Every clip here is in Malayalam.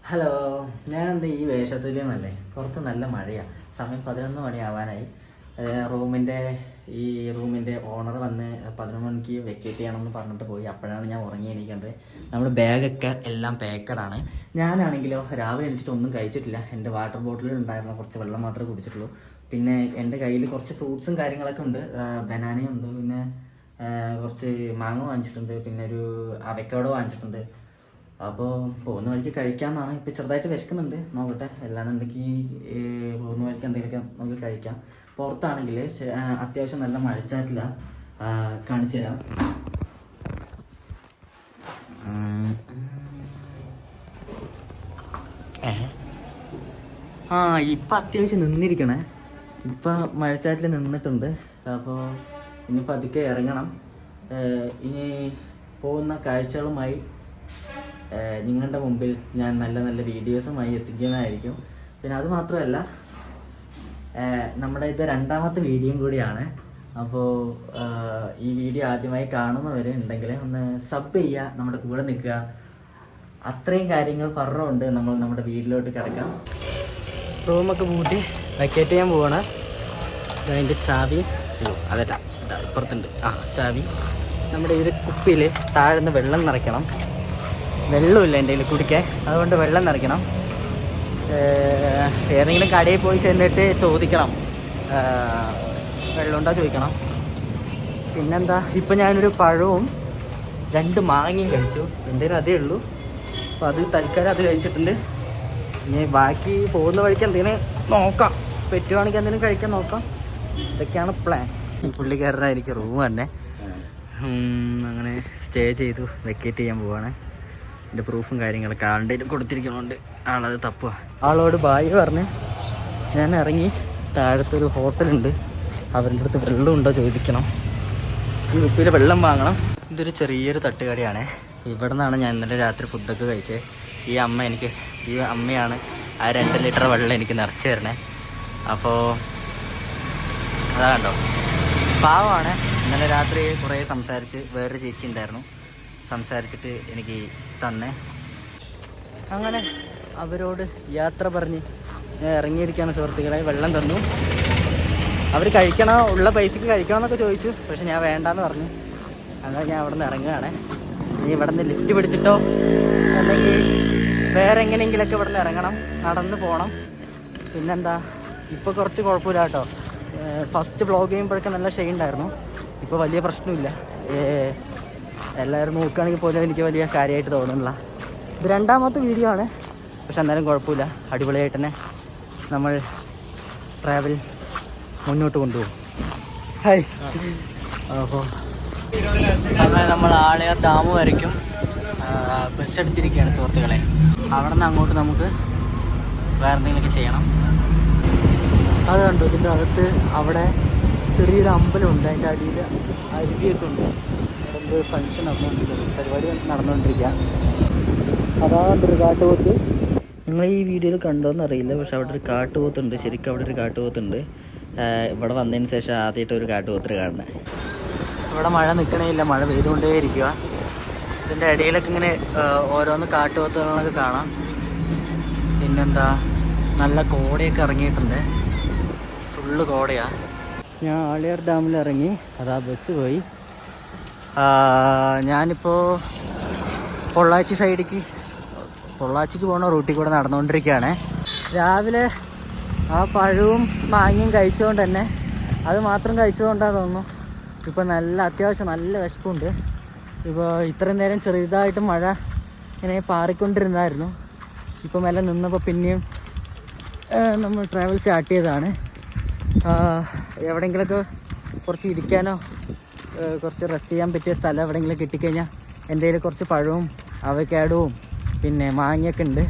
ഹലോ, ഞാനെന്താ ഈ വേഷത്തിലെന്നല്ലേ? പുറത്ത് നല്ല മഴയാണ്. സമയം 11 മണിയാവാനായി. റൂമിൻ്റെ ഓണർ വന്ന് 11 മണിക്ക് വെക്കേറ്റ് ചെയ്യണമെന്ന് പറഞ്ഞിട്ട് പോയി. അപ്പോഴാണ് ഞാൻ ഉറങ്ങി എണീക്കേണ്ടത്. നമ്മുടെ ബാഗൊക്കെ എല്ലാം പാക്കഡാണ്. ഞാനാണെങ്കിലോ രാവിലെ എണീച്ചിട്ട് ഒന്നും കഴിച്ചിട്ടില്ല. എൻ്റെ വാട്ടർ ബോട്ടിലിൽ ഉണ്ടായിരുന്ന കുറച്ച് വെള്ളം മാത്രമേ കുടിച്ചിട്ടുള്ളൂ. പിന്നെ എൻ്റെ കയ്യിൽ കുറച്ച് ഫ്രൂട്ട്സും കാര്യങ്ങളൊക്കെ ഉണ്ട്. ബനാനയും ഉണ്ട്, പിന്നെ കുറച്ച് മാങ്ങ വാങ്ങിച്ചിട്ടുണ്ട്, പിന്നെ ഒരു അവക്കാഡോ വാങ്ങിച്ചിട്ടുണ്ട്. അപ്പോൾ പോകുന്ന വഴിക്ക് കഴിക്കാമെന്നാണ്. ഇപ്പോൾ ചെറുതായിട്ട് വിശക്കുന്നുണ്ട്, നോക്കട്ടെ. അല്ലാന്നുണ്ടെങ്കിൽ പോകുന്ന വഴിക്ക് എന്തെങ്കിലുമൊക്കെ നമുക്ക് കഴിക്കാം. പുറത്താണെങ്കിൽ അത്യാവശ്യം നല്ല മഴച്ചാറ്റില്ല. കാണിച്ചു തരാം. ഇപ്പം അത്യാവശ്യം നിന്നിരിക്കണേ. ഇപ്പം മഴച്ചാറ്റിൽ നിന്നിട്ടുണ്ട്. അപ്പോൾ ഇനി പതുക്കെ ഇറങ്ങണം. ഇനി പോകുന്ന കാഴ്ചകളുമായി നിങ്ങളുടെ മുമ്പിൽ ഞാൻ നല്ല നല്ല വീഡിയോസുമായി എത്തിക്കുന്നതായിരിക്കും. പിന്നെ അത് മാത്രമല്ല, നമ്മുടെ ഇത് 2ാമത്തെ വീഡിയോയും കൂടിയാണ്. അപ്പോൾ ഈ വീഡിയോ ആദ്യമായി കാണുന്നവർ ഉണ്ടെങ്കിൽ ഒന്ന് സബ് ചെയ്യുക, നമ്മുടെ കൂടെ നിൽക്കുക. അത്രയും കാര്യങ്ങൾ പറഞ്ഞുകൊണ്ട് നമ്മുടെ വീട്ടിലോട്ട് കിടക്കാം. റൂമൊക്കെ പൂട്ടി വെക്കേറ്റ് ചെയ്യാൻ പോവാണ്. അതിൻ്റെ ചാവി അതല്ല, ഇപ്പുറത്തുണ്ട്. ചാവി. നമ്മുടെ ഇതിൽ കുപ്പിയിൽ താഴ്ന്ന് വെള്ളം നിറയ്ക്കണം. വെള്ളമില്ല എൻ്റെ കയ്യിൽ കുടിക്കാൻ, അതുകൊണ്ട് വെള്ളം നിറയ്ക്കണം. ഏതെങ്കിലും കടയിൽ പോയി ചെന്നിട്ട് ചോദിക്കണം, വെള്ളമുണ്ടോ ചോദിക്കണം. പിന്നെന്താ, ഇപ്പം ഞാനൊരു പഴവും 2 മാങ്ങയും കഴിച്ചു. എൻ്റെ അതേ ഉള്ളൂ. അപ്പോൾ അത് തൽക്കാലം അത് കഴിച്ചിട്ടുണ്ട്. ഇനി ബാക്കി പോകുന്ന വഴിക്ക് എന്തെങ്കിലും നോക്കാം, പറ്റുവാണെങ്കിൽ എന്തെങ്കിലും കഴിക്കാൻ നോക്കാം. ഇതൊക്കെയാണ് പ്ലാൻ. ഈ പുള്ളിക്കാരനാണ് എനിക്ക് റൂം തന്നെ. അങ്ങനെ സ്റ്റേ ചെയ്തു വെക്കേറ്റ് ചെയ്യാൻ പോവാണ്. എൻ്റെ പ്രൂഫും കാര്യങ്ങളൊക്കെ ആളുടെ കൊടുത്തിരിക്കണോണ്ട് ആളത് തപ്പുക. ആളോട് ബായ് പറഞ്ഞ് ഞാൻ ഇറങ്ങി. താഴത്തൊരു ഹോട്ടലുണ്ട്, അവരുടെ അടുത്ത് വെള്ളം ഉണ്ടോ ചോദിക്കണം. ഈ കുപ്പിയിൽ വെള്ളം വാങ്ങണം. ഇതൊരു ചെറിയൊരു തട്ടുകടയാണ്. ഇവിടെ നിന്നാണ് ഞാൻ ഇന്നലെ രാത്രി ഫുഡൊക്കെ കഴിച്ചത്. ഈ അമ്മയാണ് ആ 2 ലിറ്റർ വെള്ളം എനിക്ക് നിറച്ച് തരണേ. അപ്പോൾ അതാ കണ്ടോ, പാവമാണ്. ഇന്നലെ രാത്രി കുറേ സംസാരിച്ച്, വേറൊരു ചേച്ചി ഉണ്ടായിരുന്നു, സംസാരിച്ചിട്ട് എനിക്ക് തന്നെ. അങ്ങനെ അവരോട് യാത്ര പറഞ്ഞ് ഞാൻ ഇറങ്ങിയിരിക്കുകയാണ് സുഹൃത്തുക്കളെ. വെള്ളം തന്നു. അവർ കഴിക്കണോ, ഉള്ള പൈസക്ക് കഴിക്കണമെന്നൊക്കെ ചോദിച്ചു. പക്ഷെ ഞാൻ വേണ്ടാന്ന് പറഞ്ഞു. അങ്ങനെ ഞാൻ അവിടെ നിന്ന് ഇറങ്ങുകയാണ്. ഇനി ഇവിടെ നിന്ന് ലിഫ്റ്റ് പിടിച്ചിട്ടോ അല്ലെങ്കിൽ വേറെ എങ്ങനെയെങ്കിലൊക്കെ ഇവിടെ നിന്ന് ഇറങ്ങണം, നടന്ന് പോകണം. പിന്നെന്താ, ഇപ്പോൾ കുറച്ച് കുഴപ്പമില്ല കേട്ടോ. ഫസ്റ്റ് വ്ളോഗ് ചെയ്യുമ്പോഴൊക്കെ നല്ല ഷെയ് ഉണ്ടായിരുന്നു. ഇപ്പോൾ വലിയ പ്രശ്നമില്ല. എല്ലാവരും നോക്കുകയാണെങ്കിൽ പോലും എനിക്ക് വലിയ കാര്യമായിട്ട് തോന്നുന്നില്ല. ഇത് 2ാമത്തെ വീഡിയോ ആണ്, പക്ഷെ എന്നാലും കുഴപ്പമില്ല. അടിപൊളിയായിട്ട് തന്നെ നമ്മൾ ട്രാവൽ മുന്നോട്ട് കൊണ്ടുപോകും. ഹായ്. അപ്പോൾ അങ്ങനെ നമ്മൾ ആളയാർ ഡാം വരയ്ക്കും ബസ് അടിച്ചിരിക്കുകയാണ് സുഹൃത്തുക്കളെ. അവിടെ നിന്ന് അങ്ങോട്ട് നമുക്ക് വേറെ എന്തെങ്കിലുമൊക്കെ ചെയ്യണം. അത് കണ്ടു, ഇതിൻ്റെ അകത്ത് അവിടെ ചെറിയൊരു അമ്പലമുണ്ട്. അതിൻ്റെ അടിയിൽ അരുവിയൊക്കെ ഉണ്ട്. അവിടെ എന്തോ ഫങ്ഷൻ നടന്നുകൊണ്ടിരിക്കുക, പരിപാടി നടന്നുകൊണ്ടിരിക്കുക. അതാ കണ്ടൊരു കാട്ടുപോത്ത്. നിങ്ങൾ ഈ വീഡിയോയിൽ കണ്ടോയെന്ന് അറിയില്ല, പക്ഷെ അവിടെ ഒരു കാട്ടുപോത്തുണ്ട്. ശരിക്കും അവിടെ ഒരു കാട്ടുപോത്തുണ്ട്. ഇവിടെ വന്നതിന് ശേഷം ആദ്യമായിട്ട് ഒരു കാട്ടുപോത്തിന് കാണുന്നത്. ഇവിടെ മഴ നിൽക്കണേയില്ല, മഴ പെയ്തുകൊണ്ടേ ഇരിക്കുക. ഇതിൻ്റെ ഇടയിലൊക്കെ ഇങ്ങനെ ഓരോന്ന് കാട്ടുപോത്തുകളൊക്കെ കാണാം. പിന്നെന്താ, നല്ല കോടയൊക്കെ ഇറങ്ങിയിട്ടുണ്ട്. ഫുള്ള് കോടയാണ്. ഞാൻ ആളിയാർ ഡാമിൽ ഇറങ്ങി, അതാ ബസ് പോയി. ഞാനിപ്പോൾ പൊള്ളാച്ചിക്ക് പോകുന്ന റൂട്ടിൽ കൂടെ നടന്നുകൊണ്ടിരിക്കുകയാണ്. രാവിലെ ആ പഴവും മാങ്ങയും കഴിച്ചുകൊണ്ട് തന്നെ, അത് മാത്രം കഴിച്ചതുകൊണ്ടാണെന്ന് തോന്നുന്നു ഇപ്പോൾ അത്യാവശ്യം നല്ല വിശപ്പുണ്ട്. ഇപ്പോൾ ഇത്രയും നേരം ചെറുതായിട്ട് മഴ ഇങ്ങനെ പാറിക്കൊണ്ടിരുന്നായിരുന്നു. ഇപ്പം മെല്ലെ നിന്നപ്പോൾ പിന്നെയും നമ്മൾ ട്രാവൽ സ്റ്റാർട്ട് ചെയ്തതാണ്. എവിടെയെങ്കിലുമൊക്കെ കുറച്ച് ഇരിക്കാനോ കുറച്ച് റെസ്റ്റ് ചെയ്യാൻ പറ്റിയ സ്ഥലം എവിടെയെങ്കിലും കിട്ടിക്കഴിഞ്ഞാൽ എൻ്റെ കയ്യിൽ കുറച്ച് പഴവും അവക്കാഡോവും പിന്നെ മാങ്ങയൊക്കെ ഉണ്ട്.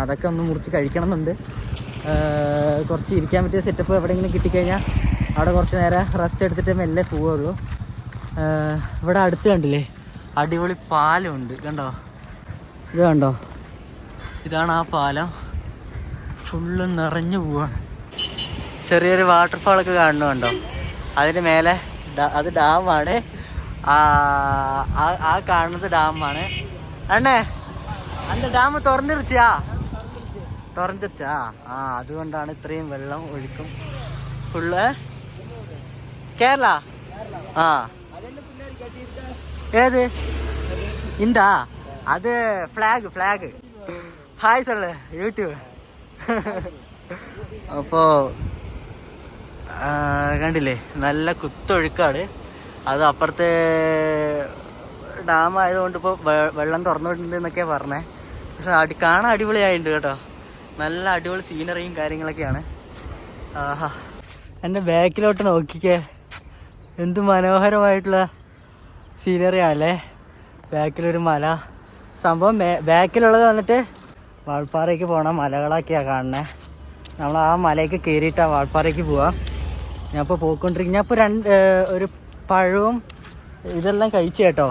അതൊക്കെ ഒന്ന് മുറിച്ച് കഴിക്കണം എന്നുണ്ട്. കുറച്ച് ഇരിക്കാൻ പറ്റിയ സെറ്റപ്പ് എവിടെയെങ്കിലും കിട്ടിക്കഴിഞ്ഞാൽ അവിടെ കുറച്ച് നേരം റെസ്റ്റ് എടുത്തിട്ട് മെല്ലെ പോവുള്ളൂ. ഇവിടെ അടുത്ത് കണ്ടില്ലേ, അടിപൊളി പാലമുണ്ട്. കണ്ടോ, ഇത് കണ്ടോ, ഇതാണ് ആ പാലം. ഫുള്ള് നിറഞ്ഞു പോവാണ്. ചെറിയൊരു വാട്ടർഫാളൊക്കെ കാണുന്നുണ്ടോ, അതിന് മേലെ അത് ഡാമാണ്. ആ കാണുന്നത് ഡാമാണ്. അണ്ണേ അന്ത ഡാം തുറന്നിരിച്ചാ തുറന്നിരിച്ചാ അതുകൊണ്ടാണ് ഇത്രയും വെള്ളം ഒഴുക്കും ഫുള്ള്. കേരള ഏത് ഇന്താ അത് ഫ്ലാഗ് ഹായ് സൊല്ല് യൂട്യൂബ്. അപ്പോ കണ്ടില്ലേ നല്ല കുത്തൊഴുക്കാണ്. അത് അപ്പുറത്തെ ഡാം ആയതുകൊണ്ട് ഇപ്പോൾ വെള്ളം തുറന്നുവിട്ടുണ്ട് എന്നൊക്കെയാണ് പറഞ്ഞത്. പക്ഷെ കാണാൻ അടിപൊളിയായിട്ടുണ്ട് കേട്ടോ. നല്ല അടിപൊളി സീനറിയും കാര്യങ്ങളൊക്കെയാണ്. ആഹാ, എൻ്റെ ബാക്കിലോട്ട് നോക്കിക്കേ, എന്ത് മനോഹരമായിട്ടുള്ള സീനറിയാണല്ലേ. ബാക്കിലൊരു മല. സംഭവം ബാക്കിലുള്ളത് വന്നിട്ട് വാൾപ്പാറയ്ക്ക് പോകണ മലകളൊക്കെയാണ് കാണുന്നത്. നമ്മൾ ആ മലയൊക്കെ കയറിയിട്ടാണ് വാൾപ്പാറയ്ക്ക് പോവാം. ഞാൻ ഇപ്പോൾ പോയിക്കൊണ്ടിരിക്കും. ഞാൻ ഇപ്പോൾ ഒരു പഴവും ഇതെല്ലാം കഴിച്ചു കേട്ടോ.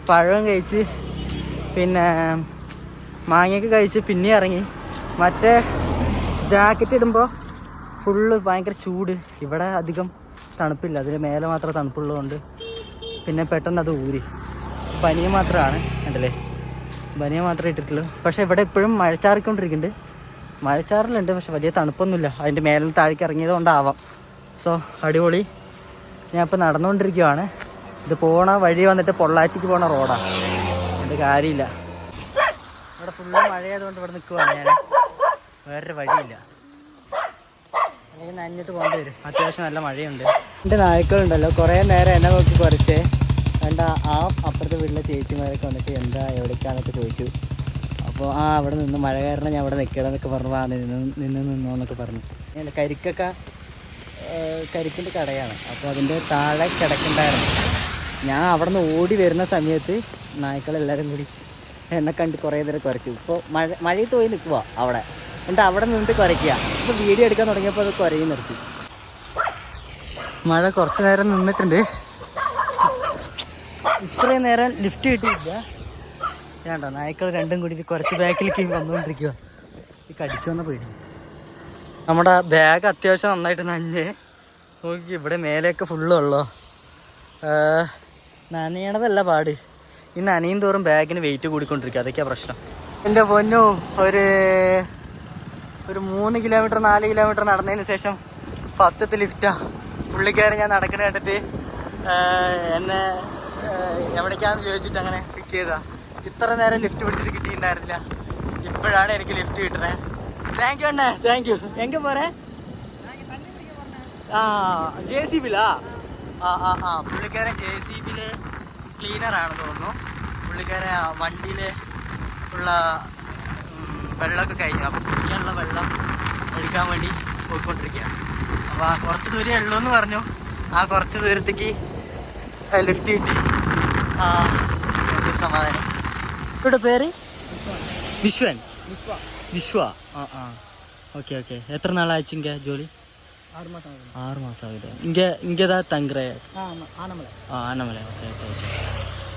പഴവും കഴിച്ച് പിന്നെ മാങ്ങയൊക്കെ കഴിച്ച് പിന്നെ ഇറങ്ങി. മറ്റേ ജാക്കറ്റ് ഇടുമ്പോൾ ഫുള്ള് ഭയങ്കര ചൂട്. ഇവിടെ അധികം തണുപ്പില്ല, അതിന് മേലെ മാത്രമേ തണുപ്പുള്ളതുകൊണ്ട് പിന്നെ പെട്ടെന്ന് അത് ഊരി. ബനിയ മാത്രമാണ് കണ്ടല്ലേ, ബനിയ മാത്രമേ ഇട്ടിട്ടുള്ളൂ. പക്ഷേ ഇവിടെ ഇപ്പോഴും മഴച്ചാറിക്കൊണ്ടിരിക്കുന്നുണ്ട്. മഴച്ചാറിലുണ്ട്, പക്ഷെ വലിയ തണുപ്പൊന്നുമില്ല. അതിൻ്റെ മേലിൽ താഴേക്ക് ഇറങ്ങിയത് കൊണ്ടാവാം. സോ അടിപൊളി. ഞാൻ ഇപ്പോൾ നടന്നുകൊണ്ടിരിക്കുവാണ്. ഇത് പോണ വഴി വന്നിട്ട് പൊള്ളാച്ചിക്ക് പോണ റോഡാണ്. അതിൻ്റെ കാര്യമില്ല. ഇവിടെ ഫുള്ള് മഴയായതുകൊണ്ട് ഇവിടെ നിൽക്കുവാണ് ഞാൻ. വേറൊരു വഴിയില്ല, അല്ലെങ്കിൽ നനഞ്ഞിട്ട് പോകേണ്ടി വരും. അത്യാവശ്യം നല്ല മഴയുണ്ട്. എൻ്റെ നായ്ക്കളുണ്ടല്ലോ കുറേ നേരം എന്നെ നോക്കി കുറച്ച് എൻ്റെ അപ്പുറത്തെ വീട്ടിലെ ചേച്ചിമാരൊക്കെ വന്നിട്ട് എന്താ എവിടേക്കാന്നൊക്കെ ചോദിച്ചു. അപ്പോൾ അവിടെ നിന്ന് മഴ കാരണം ഞാൻ അവിടെ നിൽക്കണമെന്നൊക്കെ പറഞ്ഞു. നിന്നോന്നൊക്കെ പറഞ്ഞു. കരിക്കിൻ്റെ കടയാണ്. അപ്പോൾ അതിൻ്റെ താഴെ കിടക്കണ്ടായിരുന്നു. ഞാൻ അവിടെ നിന്ന് ഓടി വരുന്ന സമയത്ത് നായ്ക്കളെല്ലാവരും കൂടി എന്നെ കണ്ട് കുറേ നേരം കുറച്ചു. ഇപ്പോൾ മഴയിൽ പോയി നിൽക്കുക അവിടെ. എന്നിട്ട് അവിടെ നിന്നിട്ട് കുറയ്ക്കുക. ഇപ്പോൾ വീഡിയോ എടുക്കാൻ തുടങ്ങിയപ്പോൾ അത് കുറയും നിർത്തി. മഴ കുറച്ച് നേരം നിന്നിട്ടുണ്ട്. ഇത്രയും നേരം ലിഫ്റ്റ് കിട്ടിയില്ല. വേണ്ട, നായ്ക്കൾ രണ്ടും കൂടി കുറച്ച് ബാക്കിലേക്ക് വന്നുകൊണ്ടിരിക്കുക. ഈ കടിക്കുമെന്ന് പേടി. നമ്മുടെ ബാഗ് അത്യാവശ്യം നന്നായിട്ട് നനഞ്ഞ് നോക്കി. ഇവിടെ മേലെയൊക്കെ ഫുള്ളുള്ളോ. നനയണതല്ല പാട്, ഈ നനയും തോറും ബാഗിന് വെയിറ്റ് കൂടിക്കൊണ്ടിരിക്കുക. അതൊക്കെയാണ് പ്രശ്നം. എൻ്റെ പൊന്നു, ഒരു 3 കിലോമീറ്റർ 4 കിലോമീറ്റർ നടന്നതിന് ശേഷം ഫസ്റ്റത്തെ ലിഫ്റ്റാണ്. പുള്ളിക്കാരൻ ഞാൻ നടക്കണ കേട്ടിട്ട് എന്നെ എവിടേക്കാന്ന് ചോദിച്ചിട്ട് അങ്ങനെ പിക്ക് ചെയ്താ. ഇത്ര നേരം ലിഫ്റ്റ് പിടിച്ചിട്ട് കിട്ടിയിട്ടുണ്ടായിരുന്നില്ല. ഇപ്പോഴാണ് എനിക്ക് ലിഫ്റ്റ് കിട്ടണേ. താങ്ക് യു അണ്ണേ, താങ്ക് യു. എങ്ക പോറേ? JCB-ലാ? പുള്ളിക്കാരൻ JCB-യിലെ ക്ലീനറാണ് തോന്നുന്നു. പുള്ളിക്കാരൻ വണ്ടിയിൽ ഉള്ള വെള്ളമൊക്കെ കഴിഞ്ഞു. അപ്പോൾ കുടിക്കാനുള്ള വെള്ളം എടുക്കാൻ വേണ്ടി പോയിക്കൊണ്ടിരിക്കുക. അപ്പോൾ കുറച്ച് ദൂരമേ ഉള്ളൂ എന്ന് പറഞ്ഞു. കുറച്ച് ദൂരത്തേക്ക് ലിഫ്റ്റ് കിട്ടി. ഒരു സമാധാനം. ഇവിടെ പേര് വിശ്വൻ? വിശ്വ. ഓക്കെ. എത്ര നാളാച്ചു ഇങ്ങ ജോലി? 6 മാസം ആಗಿದೆ. ഇങ്ങേതാ തങ്കറേ? ആനമല. ഓക്കെ.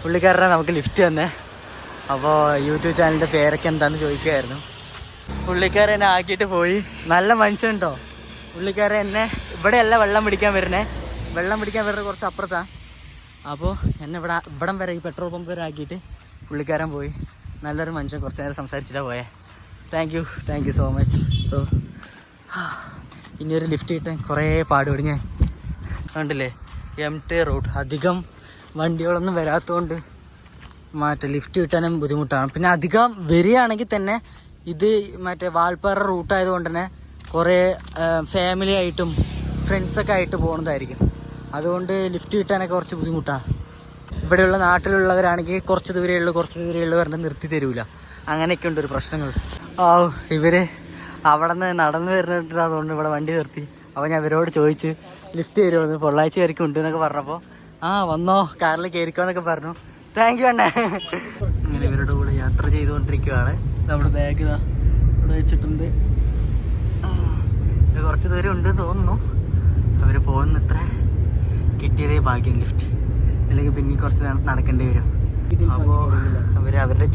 പുള്ളിക്കാരനെ നമുക്ക് ലിഫ്റ്റ് തന്നെ. അപ്പോൾ യൂട്യൂബ് ചാനലിൻ്റെ പേരൊക്കെ എന്താണെന്ന് ചോദിക്കുമായിരുന്നു. പുള്ളിക്കാരൻ എന്നെ ആക്കിയിട്ട് പോയി. നല്ല മനുഷ്യനുണ്ടോ പുള്ളിക്കാരൻ. എന്നെ ഇവിടെയല്ല വെള്ളം പിടിക്കാൻ വരുന്നത് കുറച്ച് അപ്പുറത്താണ്. അപ്പോൾ എന്നെ ഇവിടം വരെ ഈ പെട്രോൾ പമ്പ് വരെ ആക്കിയിട്ട് പുള്ളിക്കാരൻ പോയി. നല്ലൊരു മനുഷ്യൻ. കുറച്ച് നേരം സംസാരിച്ചിട്ടാണ് പോയേ. Thank you so much bro. ഇനിയൊരു ലിഫ്റ്റ് കിട്ടാൻ കുറേ പാടുപെടി. ഞാൻ കണ്ടില്ലേ, MT റോഡ്. അധികം വണ്ടികളൊന്നും വരാത്തതുകൊണ്ട് ലിഫ്റ്റ് കിട്ടാനും ബുദ്ധിമുട്ടാണ്. പിന്നെ അധികം വരികയാണെങ്കിൽ തന്നെ ഇത് വാൾപ്പാറ റൂട്ടായതുകൊണ്ട് തന്നെ കുറേ ഫാമിലി ആയിട്ടും ഫ്രണ്ട്സൊക്കെ ആയിട്ട് പോകുന്നതായിരിക്കും. അതുകൊണ്ട് ലിഫ്റ്റ് കിട്ടാനൊക്കെ കുറച്ച് ബുദ്ധിമുട്ടാണ്. ഇവിടെയുള്ള നാട്ടിലുള്ളവരാണെങ്കിൽ കുറച്ച് ദൂരേ ഉള്ളൂ പറഞ്ഞ് നിർത്തി തരൂല. അങ്ങനെയൊക്കെ ഉണ്ട് ഒരു പ്രശ്നങ്ങൾ. ഇവർ അവിടെ നിന്ന് നടന്നു വരുന്നിട്ട് അതുകൊണ്ട് ഇവിടെ വണ്ടി നിർത്തി. അപ്പോൾ ഞാൻ ഇവരോട് ചോദിച്ചു ലിഫ്റ്റ് തരുമോ, പൊള്ളാച്ചി കയറിക്കുണ്ട് എന്നൊക്കെ പറഞ്ഞപ്പോൾ വന്നോ, കാറിൽ കയറിക്കോ എന്നൊക്കെ പറഞ്ഞു. താങ്ക് യു അണ്ണേ. അങ്ങനെ ഇവരുടെ കൂടെ യാത്ര ചെയ്തുകൊണ്ടിരിക്കുകയാണ്. നമ്മുടെ ബാഗ് ഇവിടെ വെച്ചിട്ടുണ്ട്. കുറച്ച് ദൂരം ഉണ്ട് തോന്നുന്നു. അവർ പോകുന്നത്ര കിട്ടിയതേ ഭാഗ്യം ലിഫ്റ്റ്, അല്ലെങ്കിൽ പിന്നെ കുറച്ച് നടക്കേണ്ടി വരും. അപ്പോൾ അവരുടെ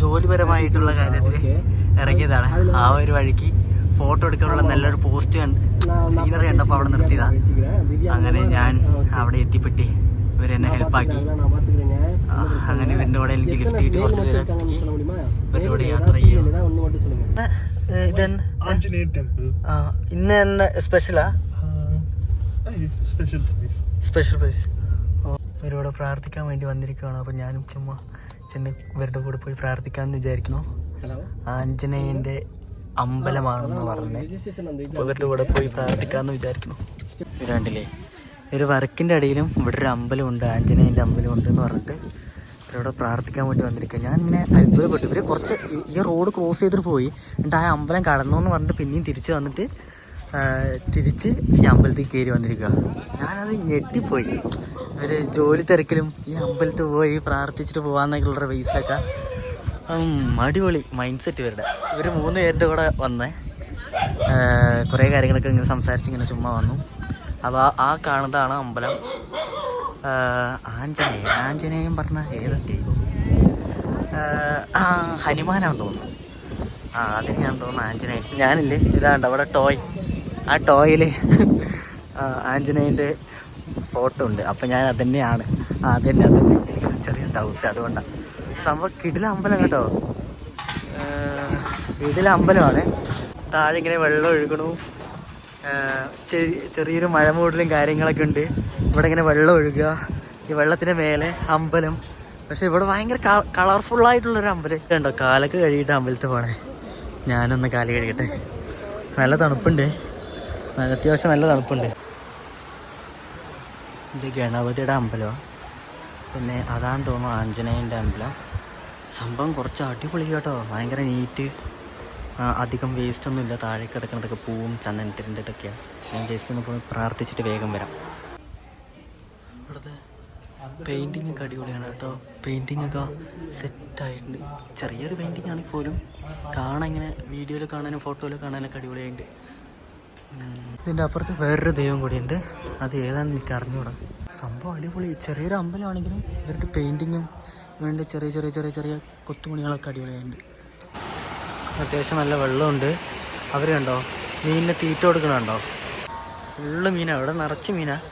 ജോലിപരമായിട്ടുള്ള കാര്യത്തിൽ ഇറങ്ങിയതാണ്. ആ ഒരു വഴിക്ക് ഫോട്ടോ എടുക്കാനുള്ള നല്ലൊരു പോസ്റ്റ് സീനറി കണ്ടപ്പോൾ അവിടെ നിർത്തിയതാണ്. അങ്ങനെ ഞാൻ അവിടെ എത്തിപ്പെട്ടി ഇവരെന്നെ ഹെൽപ്പാക്കി. അങ്ങനെ ഇവരുടെ കൂടെ എനിക്ക് ലിഫ്റ്റ് കിട്ടി കുറച്ച് നേരം ഇവരുടെ കൂടെ യാത്ര ചെയ്യണം. ഇന്ന് എന്താ സ്പെഷ്യലാ? Special place. ഇവരോട് പ്രാർത്ഥിക്കാൻ വേണ്ടി വന്നിരിക്കുകയാണ്. അപ്പോൾ ഞാനും ചുമ്മാ ചെന്ന് ഇവരുടെ കൂടെ പോയി പ്രാർത്ഥിക്കാമെന്ന് വിചാരിക്കുന്നു. ആഞ്ജനേയൻ്റെ അമ്പലമാണെന്ന് പറഞ്ഞേ. അപ്പോൾ ഇവരുടെ കൂടെ പോയി പ്രാർത്ഥിക്കാമെന്ന് വിചാരിക്കുന്നു. കണ്ടില്ലേ, ഒരു വർക്കിൻ്റെ ഇടയിലും ഇവിടെ ഒരു അമ്പലമുണ്ട്, ആഞ്ജനേയൻ്റെ അമ്പലമുണ്ട് എന്ന് പറഞ്ഞിട്ട് ഇവരോട് പ്രാർത്ഥിക്കാൻ വേണ്ടി വന്നിരിക്കുക. ഞാനിങ്ങനെ അത്ഭുതപ്പെട്ടു. ഇവർ കുറച്ച് ഈ റോഡ് ക്രോസ് ചെയ്തിട്ട് പോയി, എന്നിട്ട് ആ അമ്പലം കടന്നു എന്ന് പറഞ്ഞിട്ട് പിന്നെയും തിരിച്ച് വന്നിട്ട് തിരിച്ച് ഈ അമ്പലത്തിൽ കയറി വന്നിരിക്കുക. ഞാനത് ഞെട്ടിപ്പോയി. ഒരു ജോലി തിരക്കിലും ഈ അമ്പലത്തിൽ പോയി പ്രാർത്ഥിച്ചിട്ട് പോകാമെന്നൊക്കെയുള്ള ബേസിലൊക്കെ അടിപൊളി മൈൻഡ് സെറ്റ് ഇവരുടെ. ഇവർ 3 പേരുടെ കൂടെ വന്നേ. കുറേ കാര്യങ്ങളൊക്കെ ഇങ്ങനെ സംസാരിച്ച് ഇങ്ങനെ ചുമ്മാ വന്നു. അപ്പോൾ ആ കാണുന്നതാണ് അമ്പലം. ആഞ്ജനേയം പറഞ്ഞ ഏതൊക്കെ ഹനുമാനാണ് തോന്നുന്നു. അതിന് ഞാൻ തോന്നുന്നു ആഞ്ജനേയൻ. ഞാനില്ലേ ഇതാണ്ട് അവിടെ ടോയ്, ആ ടോയിൽ ആഞ്ജനേയൻ്റെ ഫോട്ടോ ഉണ്ട്. അപ്പം ഞാൻ അതന്നെയാണ്. അതന്നെ എനിക്ക് ചെറിയ ഡൗട്ട്, അതുകൊണ്ടാണ്. സംഭവം കിടില അമ്പലം കേട്ടോ, കിടില അമ്പലമാണ്. താഴെ ഇങ്ങനെ വെള്ളം ഒഴുകണു, ചെറിയൊരു മഴമൂടലും കാര്യങ്ങളൊക്കെ ഉണ്ട്. ഇവിടെ ഇങ്ങനെ വെള്ളം ഒഴുകുക, ഈ വെള്ളത്തിൻ്റെ മേലെ അമ്പലം. പക്ഷെ ഇവിടെ ഭയങ്കര കളർഫുള്ളായിട്ടുള്ളൊരു അമ്പലം കണ്ടോ. കാലൊക്കെ കഴുകിയിട്ട് അമ്പലത്തിൽ പോണേ. ഞാനൊന്ന് കാല് കഴുകട്ടെ. നല്ല തണുപ്പുണ്ട്, അത്യാവശ്യം നല്ല തണുപ്പുണ്ട്. ഇത് ഗണപതിയുടെ അമ്പലമാണ്. പിന്നെ അതാണ് തോന്നുന്നു ആഞ്ജനേയൻ്റെ അമ്പലം. സംഭവം കുറച്ച് അടിപൊളി കേട്ടോ, ഭയങ്കര നീറ്റ്. അധികം വേസ്റ്റ് ഒന്നും ഇല്ല. താഴെ കിടക്കുന്നതൊക്കെ പൂവും ചന്ദനത്തിൻ്റെ ഇതൊക്കെയാണ്. ഞാൻ ജസ്റ്റ് ഒന്ന് പോയി പ്രാർത്ഥിച്ചിട്ട് വേഗം വരാം. ഇവിടുത്തെ പെയിൻറ്റിങ് ഒക്കെ അടിപൊളിയാണ് കേട്ടോ. പെയിൻറ്റിങ് ഒക്കെ സെറ്റായിട്ടുണ്ട്. ചെറിയൊരു പെയിൻറ്റിങ് ആണെങ്കിൽ പോലും കാണാൻ ഇങ്ങനെ വീഡിയോയിൽ കാണാനും ഫോട്ടോയിൽ കാണാനൊക്കെ അടിപൊളിയായിട്ടുണ്ട്. ഇതിൻ്റെ അപ്പുറത്ത് വേറൊരു ദൈവം കൂടിയുണ്ട്. അത് ഏതാണെന്ന് എനിക്ക് അറിഞ്ഞുകൂടാ. സംഭവം അടിപൊളി. ചെറിയൊരു അമ്പലമാണെങ്കിലും ഇവരുടെ പെയിൻറ്റിങ്ങും ഇവരുടെ ചെറിയ ചെറിയ ചെറിയ ചെറിയ കൊത്തുപണികളൊക്കെ അടിപൊളിയായിട്ടുണ്ട്. അത്യാവശ്യം നല്ല വെള്ളമുണ്ട്. അവർ കണ്ടോ മീനിന് തീറ്റ കൊടുക്കണുണ്ടോ? ഫുള്ള് മീനാണ് ഇവിടെ, നിറച്ച് മീനാണ്.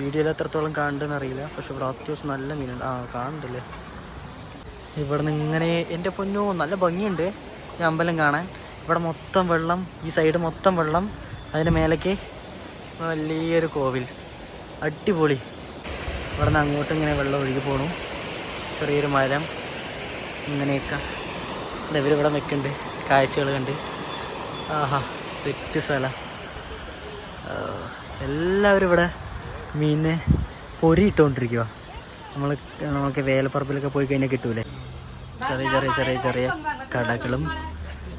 വീഡിയോയിൽ എത്രത്തോളം കാണുന്നുണ്ടെന്ന് അറിയില്ല, പക്ഷെ ഇവിടെ അത്യാവശ്യം നല്ല മീനുണ്ട്. കാണുന്നുണ്ടല്ലേ. ഇവിടെ നിന്ന് ഇങ്ങനെ എൻ്റെ പൊന്നോ നല്ല ഭംഗിയുണ്ട് ഈ അമ്പലം കാണാൻ. ഇവിടെ മൊത്തം വെള്ളം, ഈ സൈഡ് മൊത്തം വെള്ളം, അതിന് മേലേക്ക് വലിയൊരു കോവിൽ. അടിപൊളി. ഇവിടെ നിന്ന് അങ്ങോട്ട് ഇങ്ങനെ വെള്ളം ഒഴുകി പോകണു. ചെറിയൊരു മരം ഇങ്ങനെയൊക്കെ. ഇവരിവിടെ നിൽക്കുന്നുണ്ട്, കാഴ്ചകൾ കണ്ട്. ആഹാ, സെറ്റ് സ്ഥലം. എല്ലാവരും ഇവിടെ മീനിനെ പൊരി ഇട്ടുകൊണ്ടിരിക്കുക. നമുക്ക് വേലപ്പറമ്പിലൊക്കെ പോയി കഴിഞ്ഞാൽ കിട്ടൂലേ. ചെറിയ ചെറിയ ചെറിയ ചെറിയ കടകളും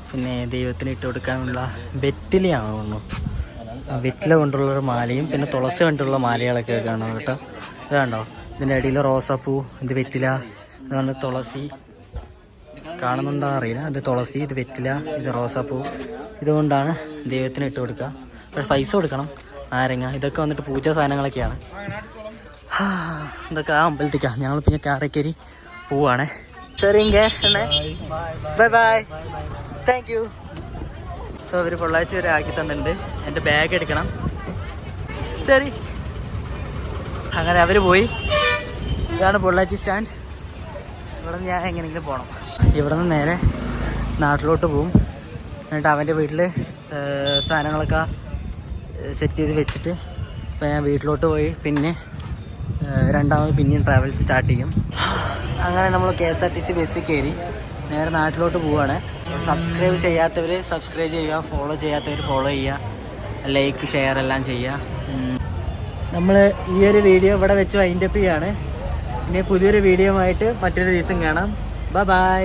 പിന്നെ ദൈവത്തിന് ഇട്ട് കൊടുക്കാനുള്ള വെറ്റിലയാണ് തോന്നുന്നു. വെറ്റില കൊണ്ടുള്ളൊരു മാലയും പിന്നെ തുളസി കൊണ്ടുള്ള മാലകളൊക്കെ കാണാം കേട്ടോ. ഇത് കണ്ടോ, ഇതിൻ്റെ അടിയിൽ റോസാപ്പൂ, ഇത് വെറ്റില, ഇതാണ് തുളസി. കാണുന്നുണ്ടോ അറിയില്ല. ഇത് തുളസി, ഇത് വെറ്റില, ഇത് റോസാപ്പൂ. ഇതുകൊണ്ടാണ് ദൈവത്തിന് ഇട്ട് കൊടുക്കുക. പക്ഷെ പൈസ കൊടുക്കണം. നാരങ്ങ, ഇതൊക്കെ വന്നിട്ട് പൂജ സാധനങ്ങളൊക്കെയാണ്. ഇതൊക്കെ ആ അമ്പലത്തേക്കാണ്. ഞങ്ങൾ പിന്നെ കാറേക്കരി പോവാണേ. ശരിങ്ക bye bye, thank you. So ഇവർ പൊള്ളാച്ചി വരെ ആക്കി തന്നിട്ടുണ്ട്. എൻ്റെ ബാഗ് എടുക്കണം. ശരി, അങ്ങനെ അവർ പോയി. ഇതാണ് പൊള്ളാച്ചി സ്റ്റാൻഡ്. ഇവിടെ നിന്ന് ഞാൻ എങ്ങനെയെങ്കിലും പോകണം. ഇവിടെ നിന്ന് നേരെ നാട്ടിലോട്ട് പോവും. എന്നിട്ട് അവൻ്റെ വീട്ടിൽ സാധനങ്ങളൊക്കെ സെറ്റ് ചെയ്ത് വെച്ചിട്ട് ഇപ്പം ഞാൻ വീട്ടിലോട്ട് പോയി പിന്നെ രണ്ടാമത് പിന്നെയും ട്രാവൽ സ്റ്റാർട്ട് ചെയ്യും. അങ്ങനെ നമ്മൾ KSRTC ബസ്സിൽ കയറി നേരെ നാട്ടിലോട്ട് പോവുകയാണ്. സബ്സ്ക്രൈബ് ചെയ്യാത്തവർ സബ്സ്ക്രൈബ് ചെയ്യുക, ഫോളോ ചെയ്യാത്തവർ ഫോളോ ചെയ്യുക, ലൈക്ക് ഷെയർ എല്ലാം ചെയ്യുക. നമ്മൾ ഈ ഒരു വീഡിയോ ഇവിടെ വെച്ച് വൈൻഡപ്പ് ചെയ്യാണ്. ഇനി പുതിയൊരു വീഡിയോ ആയിട്ട് മറ്റൊരു ദിവസം കാണാം. Bye bye.